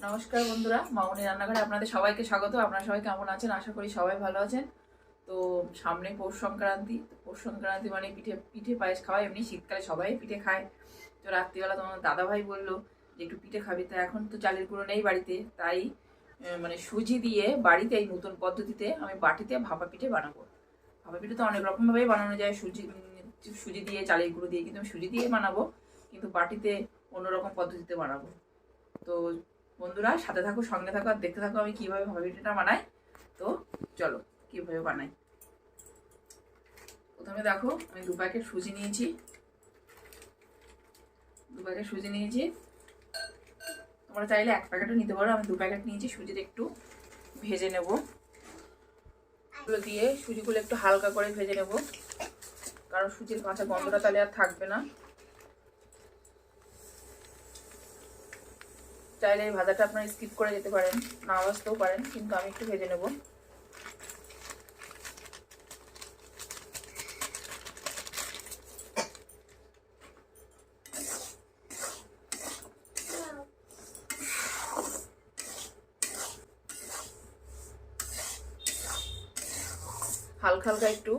নমস্কার বন্ধুরা, মামনি রান্নাঘরে আপনাদের সবাইকে স্বাগত। আপনারা সবাই কেমন আছেন? আশা করি সবাই ভালো আছেন। তো সামনে পৌষ সংক্রান্তি। পৌষ সংক্রান্তি মানে পিঠে পিঠে পায়েস খাওয়া, এমনি শীতকালে সবাই পিঠে খায়। তো রাত্রিবেলা তোমার দাদাভাই বললো যে একটু পিঠে খাবি, তো এখন তো চালের গুঁড়ো নেই বাড়িতে, তাই মানে সুজি দিয়ে বাড়িতে এই নতুন পদ্ধতিতে আমি বাটিতে ভাপা পিঠে বানাবো। ভাপা পিঠে তো অনেক রকমভাবেই বানানো যায়, সুজি দিয়ে চালের গুঁড়ো দিয়ে, কিন্তু আমি সুজি দিয়ে বানাবো, কিন্তু বাটিতে অন্যরকম পদ্ধতিতে বানাবো। তো বন্ধুরা সাথে থাকো, সঙ্গে থাকো, আর দেখতে থাকো আমি কিভাবে ভাপা পিঠাটা বানাই। তো চলো কিভাবে বানাই। প্রথমে দেখো, আমি 2 প্যাকেট সুজি নিয়েছি। 2 প্যাকেট সুজি নিয়েছি, তোমরা চাইলে 1 প্যাকেটও নিতে পারো। আমি 2 প্যাকেট নিয়েছি। সুজিটা একটু ভেজে নেব, এগুলো দিয়ে সুজিগুলো একটু হালকা করে ভেজে নেব, কারণ সুজির কাঁচা গন্ধটা তাহলে আর থাকবে না। চাইলে এই ভাজাটা আপনারা স্কিপ করে যেতে পারেন, না ভাজতেও পারেন, কিন্তু আমি একটু ভেজে নেব। হালকা হালকা একটু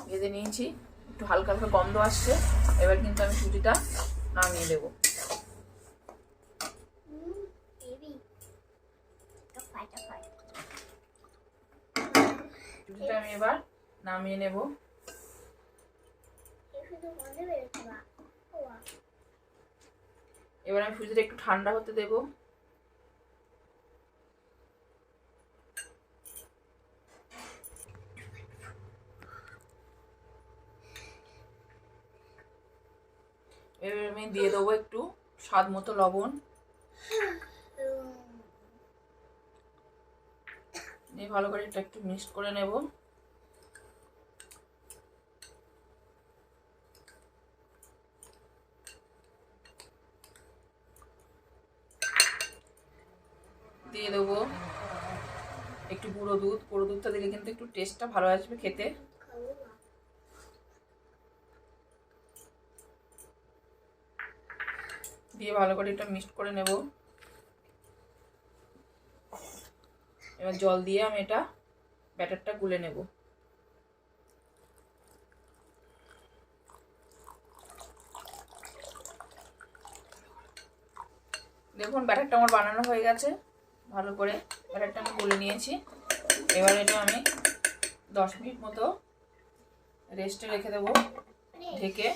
ভেজে নিয়েছি, একটু হালকা হালকা গন্ধ আসছে। এবার কিন্তু আমি সুজিটা নামিয়ে দেবো। সুজিটা আমি এবার নামিয়ে নেব। এবার আমি সুজিটা একটু ঠান্ডা হতে দেব। এবার আমি দিয়ে দেবো একটু স্বাদ মতো লবণ, দিয়ে ভালো করে এটা একটু মিক্সড করে নেব। দিয়ে দেবো একটু গুঁড়ো দুধ। গুঁড়ো দুধটা দিলে কিন্তু একটু টেস্টটা ভালো আসবে খেতে। দিয়ে ভালো করে এটা মিক্সড করে নেব। এবার জল দিয়ে আমি এটা ব্যাটারটা গুলে নেব। দেখুন ব্যাটারটা আমার বানানো হয়ে গেছে, ভালো করে ব্যাটারটা আমি গুলে নিয়েছি। এবার এটা আমি 10 মিনিট মতো রেস্টে রেখে দেবো ঢেকে।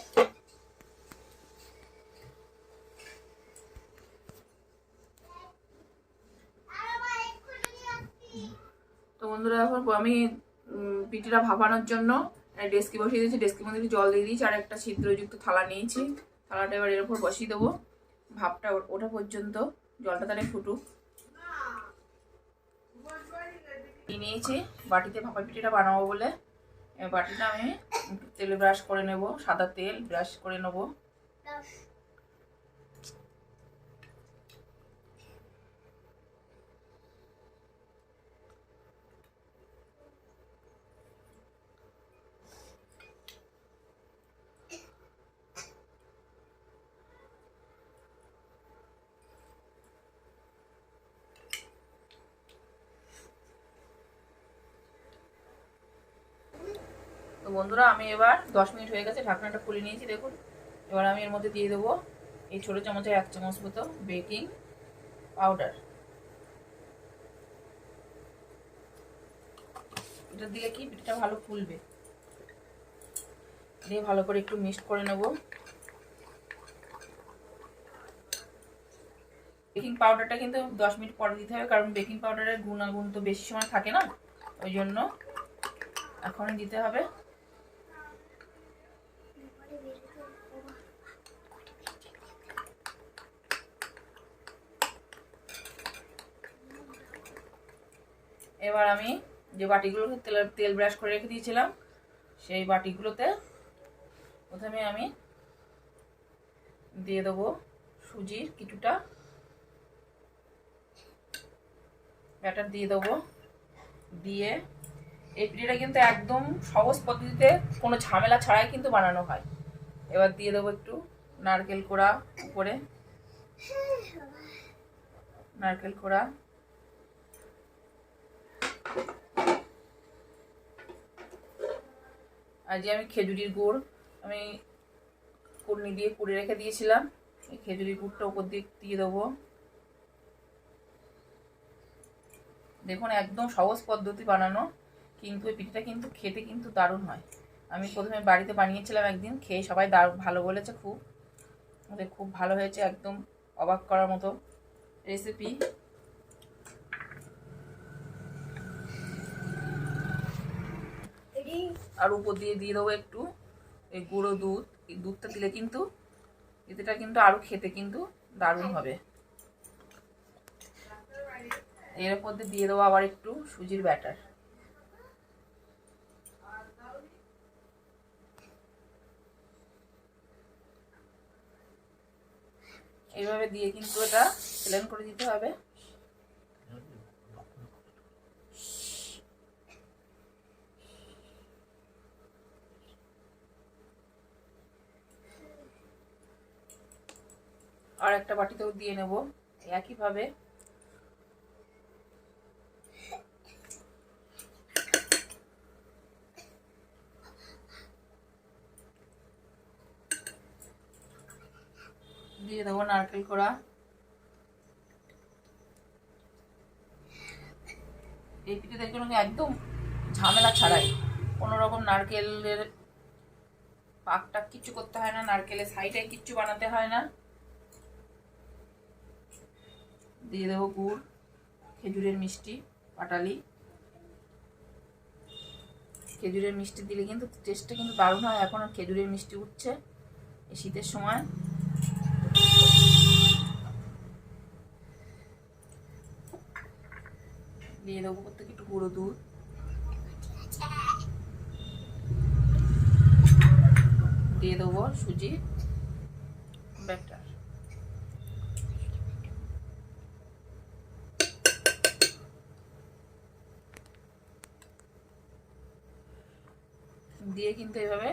তো বন্ধুরা এখন আমি পিঠিটা ভাপানোর জন্য ডেস্কি বসিয়ে দিয়েছি। ডেস্কির মধ্যে একটু জল দিয়ে দিয়েছি, আর একটা ছিদ্রযুক্ত থালা নিয়েছি। থালাটা এবার এর উপর বসিয়ে দেবো, ভাপটা ওঠা পর্যন্ত, জলটা তাহলে ফুটুক। নিয়েছি বাটিতে ভাপা পিঠিটা বানাবো বলে। বাটিটা আমি তেলে ব্রাশ করে নেব, সাদা তেল ব্রাশ করে নেব। তো বন্ধুরা আমি এবার 10 মিনিট হয়ে গেছে, ঢাকনাটা খুলে নিয়েছি। দেখুন এবার আমি এর মধ্যে দিয়ে দেবো এই ছোটো চামচের 1 চামচ মতো বেকিং পাউডার। এটা দিলে কি পিঠাটা ভালো ফুলবে। দিয়ে ভালো করে একটু মিক্সড করে নেব। বেকিং পাউডারটা কিন্তু 10 মিনিট পরে দিতে হবে, কারণ বেকিং পাউডারের গুণাগুণ তো বেশি সময় থাকে না, ওই জন্য এখনই দিতে হবে। এবার আমি যে বাটিগুলোতে তেল ব্রাশ করে রেখে দিয়েছিলাম, সেই বাটিগুলোতে প্রথমে আমি দিয়ে দেবো সুজির কিছুটা ব্যাটার দিয়ে দেবো। দিয়ে এই পিঠাটা কিন্তু একদম সহজ পদ্ধতিতে, কোনো ঝামেলা ছাড়াই কিন্তু বানানো হয়। এবার দিয়ে দেবো একটু নারকেল কোড়া উপরে, নারকেল কোড়া, আর যে আমি খেজুরির গুড় আমি কুড়নি দিয়ে কুড়ে রেখে দিয়েছিলাম, এই খেজুরির গুড়টা উপর দিয়ে দিয়ে দেবো। দেখুন একদম সহজ পদ্ধতি বানানো, কিন্তু এই পিঠাটা কিন্তু খেতে কিন্তু দারুণ হয়। আমি প্রথমে বাড়িতে বানিয়েছিলাম একদিন, খেয়ে সবাই দারুণ ভালো বলেছে, খুব ভালো হয়েছে, একদম অবাক করার মতো রেসিপি। আর উপর দিয়ে দিয়ে দেবো একটু এই গুঁড়ো দুধ। এই দুধটা দিলে কিন্তু এটা কিন্তু আরো খেতে কিন্তু দারুণ হবে। এর উপর দিয়ে দেবো আবার একটু সুজির ব্যাটার। এইভাবে দিয়ে কিন্তু এটা প্লেন করে দিতে হবে। আর একটা বাটিতেও দিয়ে নেব একইভাবে। দিয়ে দেবো নারকেল কোড়া। এই পিঠে দেখুন একদম ঝামেলা ছাড়াই, কোনো রকম নারকেলের পাকটা কিচ্ছু করতে হয় না, নারকেলের সাইডে কিচ্ছু বানাতে হয় না। দিয়ে দেবো গুড়, খেজুরের মিষ্টি, পাটালি। খেজুরের মিষ্টি দিলে কিন্তু টেস্টটা কিন্তু দারুণ হয়। এখন খেজুরের মিষ্টি উঠছে এই শীতের সময়। দিয়ে দেবো প্রত্যেকে একটু গুঁড়ো দুধ, দিয়ে দেবো সুজি ব্যাটার। দিয়ে কিন্তু এভাবে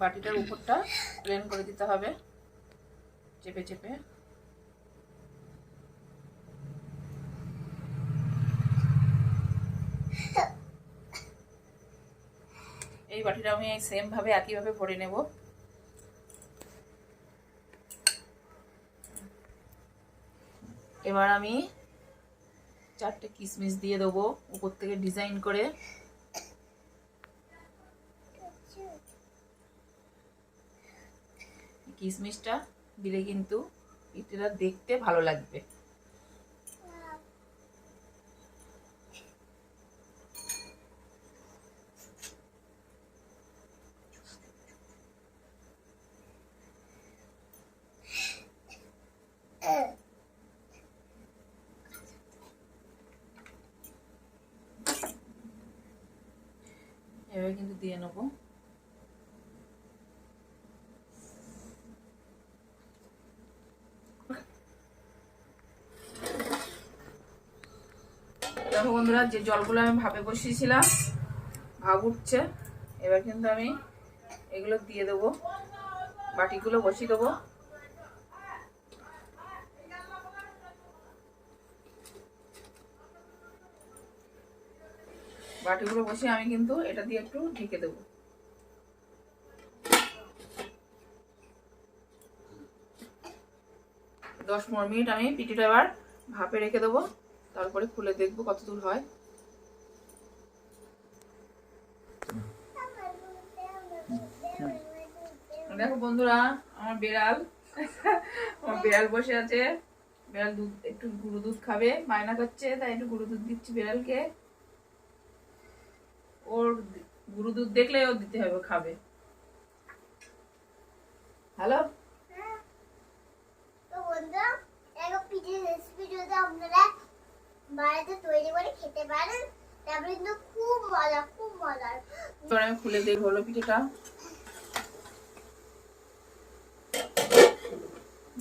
বাটিটার উপরটা প্লেন করে দিতে হবে চেপে চেপে। এই বাটিটা আমি সেম ভাবে একইভাবে ভরে নেব। এবার আমি 4টে কিশমিশ দিয়ে দেবো উপর থেকে ডিজাইন করে। কিশমিশটা দিলে কিন্তু পিঠাটা দেখতে ভালো লাগবে। এভাবে কিন্তু দিয়ে নেবো। দেখো বন্ধুরা, যে জলগুলো আমি ভাপে বসিয়েছিলাম ভাপ উঠছে। এবার কিন্তু আমি এগুলো দিয়ে দেবো, বাটিগুলো বসিয়ে দেবো। বাটিগুলো বসিয়ে আমি কিন্তু এটা দিয়ে একটু ঢেকে দেবো। দশ 15 মিনিট আমি পিঠিটা এবার ভাপে রেখে দেবো, তারপরে খুলে দেখবো কত দূর হয়। দেখো বন্ধুরা, আমার বিড়াল বসে আছে। বিড়াল দুধ একটু গুঁড়ো দুধ খাবে, বায়না করছে, তাই একটু গুঁড়ো দুধ দিচ্ছি বিড়ালকে। ওর গুঁড়ো দুধ দেখলে ও দিতে হবে, খাবে। হ্যালো বন্ধুরা, এরকম পিঠের রেসিপি যদি আপনারা বাড়িতে তৈরি করে খেতে পারেন তাহলে কিন্তু খুব মজার। এবার আমি খুলে দেখব হলো পিঠেটা।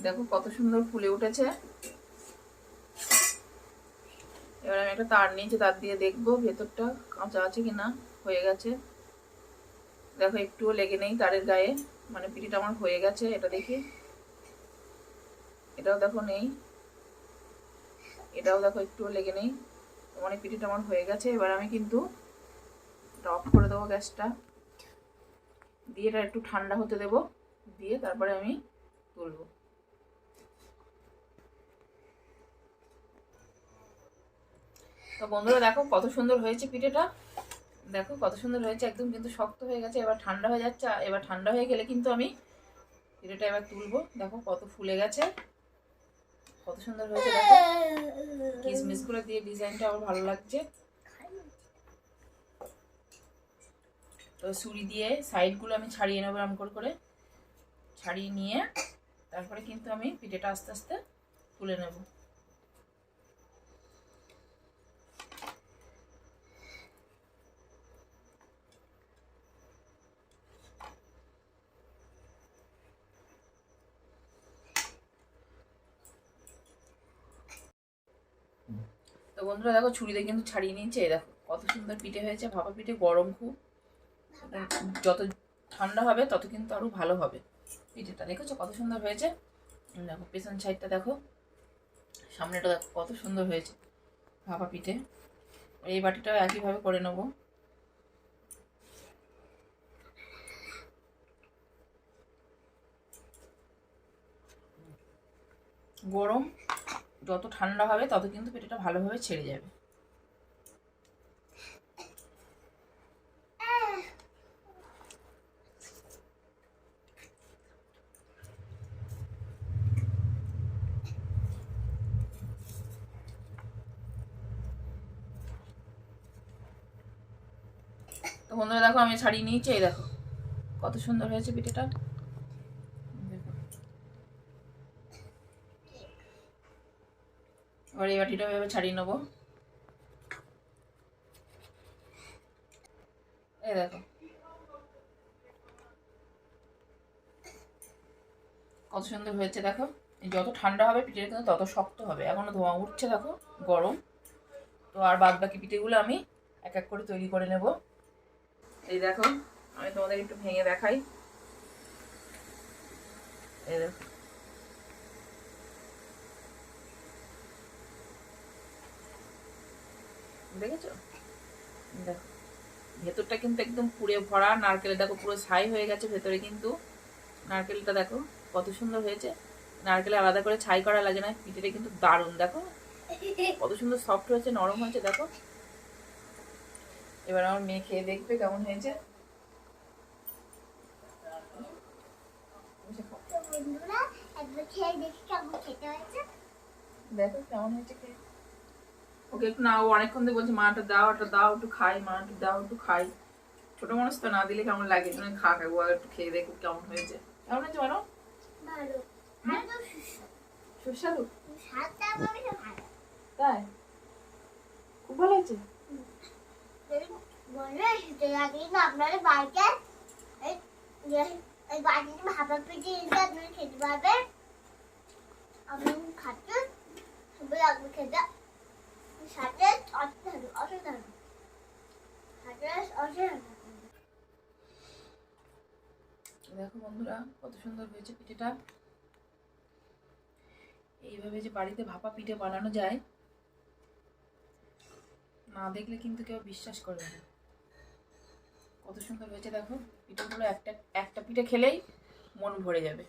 দেখো কত সুন্দর ফুলে উঠেছে। এবার আমি একটা তার নিয়েছি, তার দিয়ে দেখবো ভেতরটা কাঁচা আছে কিনা। হয়ে গেছে, দেখো একটুও লেগে নেই তারের গায়ে, মানে পিঠেটা আমার হয়ে গেছে। এটা দেখি, এটাও দেখো নেই। এটাও দেখো একটুও লেগে নেই। অনেক পিঠেটা আমার হয়ে গেছে। এবার আমি কিন্তু অফ করে দেবো গ্যাসটা, দিয়ে এটা একটু ঠান্ডা হতে দেবো, দিয়ে তারপরে আমি তুলবো। তো বন্ধুরা দেখো কত সুন্দর হয়েছে পিঠেটা, দেখো কত সুন্দর হয়েছে, একদম কিন্তু শক্ত হয়ে গেছে। এবার ঠান্ডা হয়ে যাচ্ছে, এবার ঠান্ডা হয়ে গেলে কিন্তু আমি পিঠেটা এবার তুলবো। দেখো কত ফুলে গেছে, কত সুন্দর হয়েছে। দেখো কিসমিস গুলো দিয়ে ডিজাইনটা আমার ভালো লাগছে। তো ছুরি দিয়ে সাইডগুলো আমি ছাড়িয়ে নেবো, এরকম করে ছাড়িয়ে নিয়ে তারপরে কিন্তু আমি পিঠেটা আস্তে আস্তে তুলে নেব। তো বন্ধুরা দেখো ছুরিতে কিন্তু ছাড়িয়ে নিয়েছে। দেখো কত সুন্দর পিঠে হয়েছে, ভাপা পিঠে, গরম খুব। যত ঠান্ডা হবে তত কিন্তু আরো ভালো হবে পিঠেটা। দেখেছো কত সুন্দর হয়েছে। দেখো পেছন সাইডটা দেখো, সামনেটা দেখো কত সুন্দর হয়েছে ভাপা পিঠে। এই বাটিটাও একইভাবে করে নেবো। গরম যত ঠান্ডা হবে তত কিন্তু পিঠেটা ভালোভাবে ছেড়ে যাবে। তো বন্ধুরা দেখো আমি ছাড়িয়ে নিয়েছি, এই দেখো কত সুন্দর হয়েছে পিঠেটা। দেখো এবার এই বাটিটা এভাবে ছাড়িয়ে নেবো। এই দেখো কত সুন্দর হয়েছে। দেখো যত ঠান্ডা হবে পিঠেটা কিন্তু তত শক্ত হবে। এখনো ধোঁয়া উঠছে দেখো, গরম। তো আর বাদ বাকি পিঠেগুলো আমি এক এক করে তৈরি করে নেব। এই দেখো আমি তোমাদের একটু ভেঙে দেখাই। এই দেখো দেখেছো, দেখো ভেতরটা কিন্তু একদম পুড়ে ভরা। নারকেলে দেখো পুরো ছাই হয়ে গেছে ভেতরে, কিন্তু নারকেলটা দেখো কত সুন্দর হয়েছে। নারকেলে আলাদা করে ছাই করা লাগে না। পিঠেটা কিন্তু দারুণ, দেখো কত সুন্দর সফট হয়েছে, নরম হয়েছে। দেখো এবার আমার মেয়ে খেয়ে দেখবে কেমন হয়েছে। বন্ধুরা একবার খেয়ে দেখি কেমন খেতে হয়েছে। দেখো কেমন হয়েছে খেয়ে। ওকে একটু না, ও অনেকক্ষণ ধরে বলছে মাটা দাও, একটা দাও একটু খাই, মা একটু দাও একটু খাই। ছোট মানুষ তো, না দিলে কেমন লাগে, তুমি খা খাবো, আর একটু খেয়ে দেখো কেমন হয়েছে। কেমন হয়েছে বলো। ভালো, একদম সুস্বাদু, স্বাদটা পাবে না ভালো। তাই খুব ভালো হয়েছে। বন্ধুরা শীতের আগে কিন্তু আপনারা বাড়িতে এই বাড়িতে ভাপা পিঠে এসে আপনারা খেতে পারবেন। আপনি খাচ্ছেন সবাই লাগবে খেতে, সাথে অসাধারণ অসাধারণ সাথে অসাধারণ। দেখো বন্ধুরা কত সুন্দর হয়েছে পিঠেটা। এইভাবে যে বাড়িতে ভাপা পিঠে বানানো যায়, না দেখলে কিন্তু কেউ বিশ্বাস করবে না। কত সুন্দর হয়েছে দেখো পিঠেগুলো, একটা একটা পিঠে খেলেই মন ভরে যাবে।